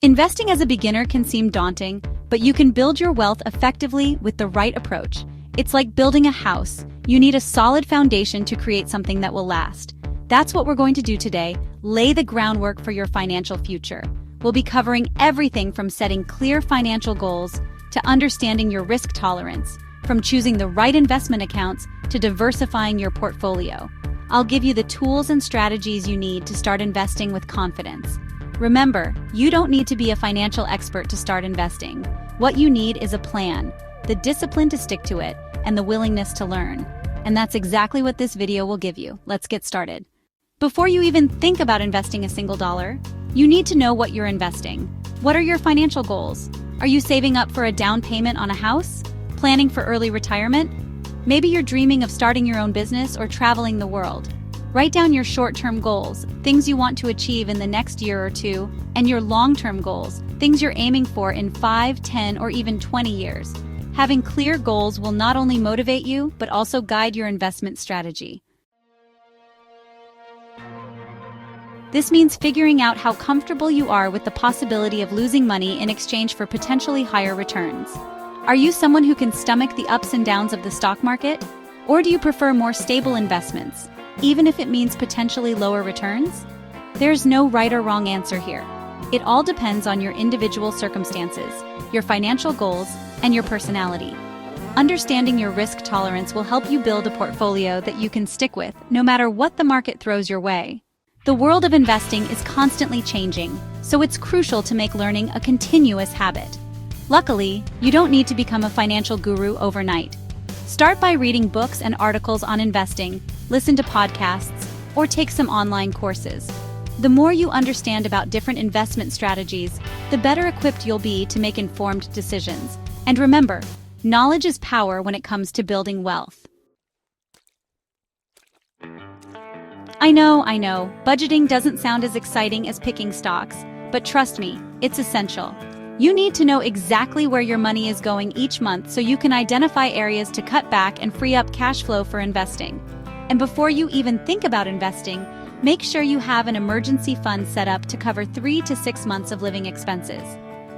Investing as a beginner can seem daunting, but you can build your wealth effectively with the right approach. It's like building a house. You need a solid foundation to create something that will last. That's what we're going to do today: lay the groundwork for your financial future. We'll be covering everything from setting clear financial goals to understanding your risk tolerance, from choosing the right investment accounts to diversifying your portfolio. I'll give you the tools and strategies you need to start investing with confidence. Remember, you don't need to be a financial expert to start investing. What you need is a plan, the discipline to stick to it, and the willingness to learn. And that's exactly what this video will give you. Let's get started. Before you even think about investing a single dollar, you need to know what you're investing. What are your financial goals? Are you saving up for a down payment on a house? Planning for early retirement? Maybe you're dreaming of starting your own business or traveling the world. Write down your short-term goals, things you want to achieve in the next year or two, and your long-term goals, things you're aiming for in 5, 10, or even 20 years. Having clear goals will not only motivate you, but also guide your investment strategy. This means figuring out how comfortable you are with the possibility of losing money in exchange for potentially higher returns. Are you someone who can stomach the ups and downs of the stock market? Or do you prefer more stable investments, even if it means potentially lower returns? There's no right or wrong answer here. It all depends on your individual circumstances, your financial goals, and your personality. Understanding your risk tolerance will help you build a portfolio that you can stick with, no matter what the market throws your way. The world of investing is constantly changing, so it's crucial to make learning a continuous habit. Luckily, you don't need to become a financial guru overnight. Start by reading books and articles on investing, listen to podcasts, or take some online courses. The more you understand about different investment strategies, the better equipped you'll be to make informed decisions. And remember, knowledge is power when it comes to building wealth. I know, budgeting doesn't sound as exciting as picking stocks, but trust me, it's essential. You need to know exactly where your money is going each month so you can identify areas to cut back and free up cash flow for investing. And before you even think about investing, make sure you have an emergency fund set up to cover 3 to 6 months of living expenses.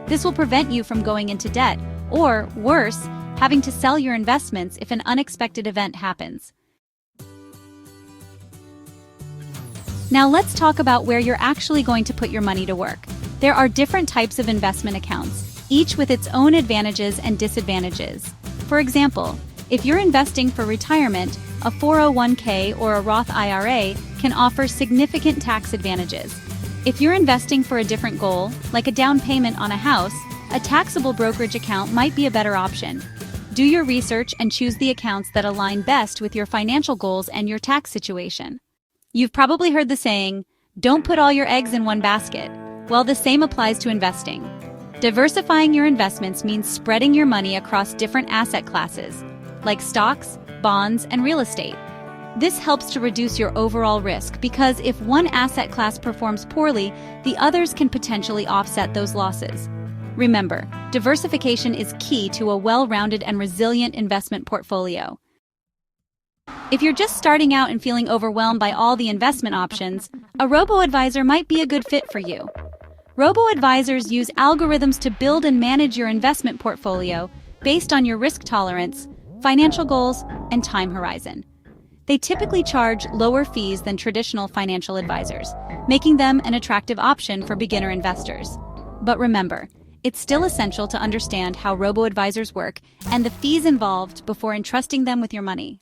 This will prevent you from going into debt, or worse, having to sell your investments if an unexpected event happens. Now let's talk about where you're actually going to put your money to work. There are different types of investment accounts, each with its own advantages and disadvantages. For example, if you're investing for retirement, a 401k or a Roth IRA can offer significant tax advantages. If you're investing for a different goal, like a down payment on a house, a taxable brokerage account might be a better option. Do your research and choose the accounts that align best with your financial goals and your tax situation. You've probably heard the saying, "Don't put all your eggs in one basket." Well, the same applies to investing. Diversifying your investments means spreading your money across different asset classes, like stocks, bonds, and real estate. This helps to reduce your overall risk because if one asset class performs poorly, the others can potentially offset those losses. Remember, diversification is key to a well-rounded and resilient investment portfolio. If you're just starting out and feeling overwhelmed by all the investment options, a Robo Advisor might be a good fit for you. Robo Advisors use algorithms to build and manage your investment portfolio based on your risk tolerance, financial goals, and time horizon. They typically charge lower fees than traditional financial advisors, making them an attractive option for beginner investors. But remember, it's still essential to understand how Robo Advisors work and the fees involved before entrusting them with your money.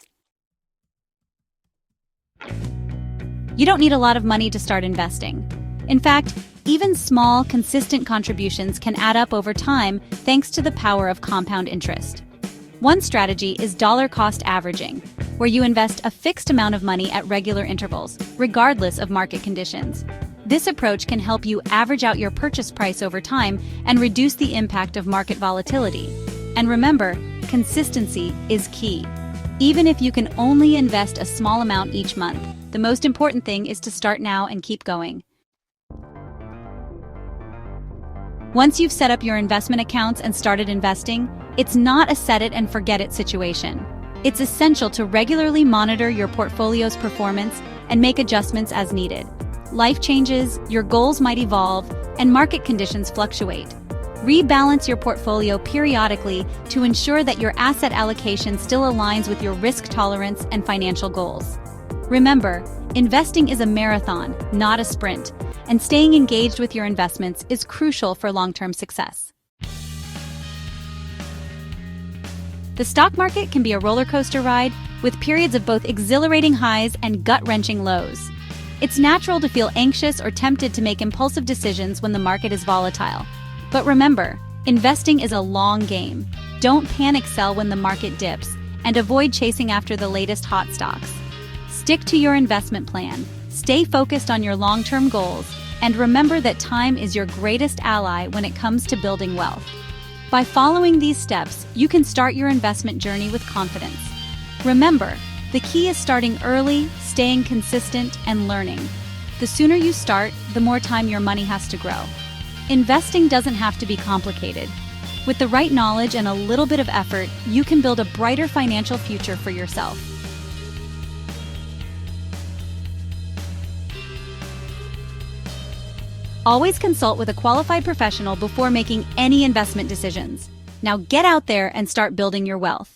You don't need a lot of money to start investing. In fact, even small, consistent contributions can add up over time thanks to the power of compound interest. One strategy is dollar cost averaging, where you invest a fixed amount of money at regular intervals, regardless of market conditions. This approach can help you average out your purchase price over time and reduce the impact of market volatility. And remember, consistency is key. Even if you can only invest a small amount each month, the most important thing is to start now and keep going. Once you've set up your investment accounts and started investing, it's not a set-it-and-forget-it situation. It's essential to regularly monitor your portfolio's performance and make adjustments as needed. Life changes, your goals might evolve, and market conditions fluctuate. Rebalance your portfolio periodically to ensure that your asset allocation still aligns with your risk tolerance and financial goals. Remember, investing is a marathon, not a sprint, and staying engaged with your investments is crucial for long-term success. The stock market can be a roller coaster ride with periods of both exhilarating highs and gut-wrenching lows. It's natural to feel anxious or tempted to make impulsive decisions when the market is volatile. But remember, investing is a long game. Don't panic sell when the market dips, and avoid chasing after the latest hot stocks. Stick to your investment plan, stay focused on your long-term goals, and remember that time is your greatest ally when it comes to building wealth. By following these steps, you can start your investment journey with confidence. Remember, the key is starting early, staying consistent, and learning. The sooner you start, the more time your money has to grow. Investing doesn't have to be complicated. With the right knowledge and a little bit of effort, you can build a brighter financial future for yourself. Always consult with a qualified professional before making any investment decisions. Now get out there and start building your wealth.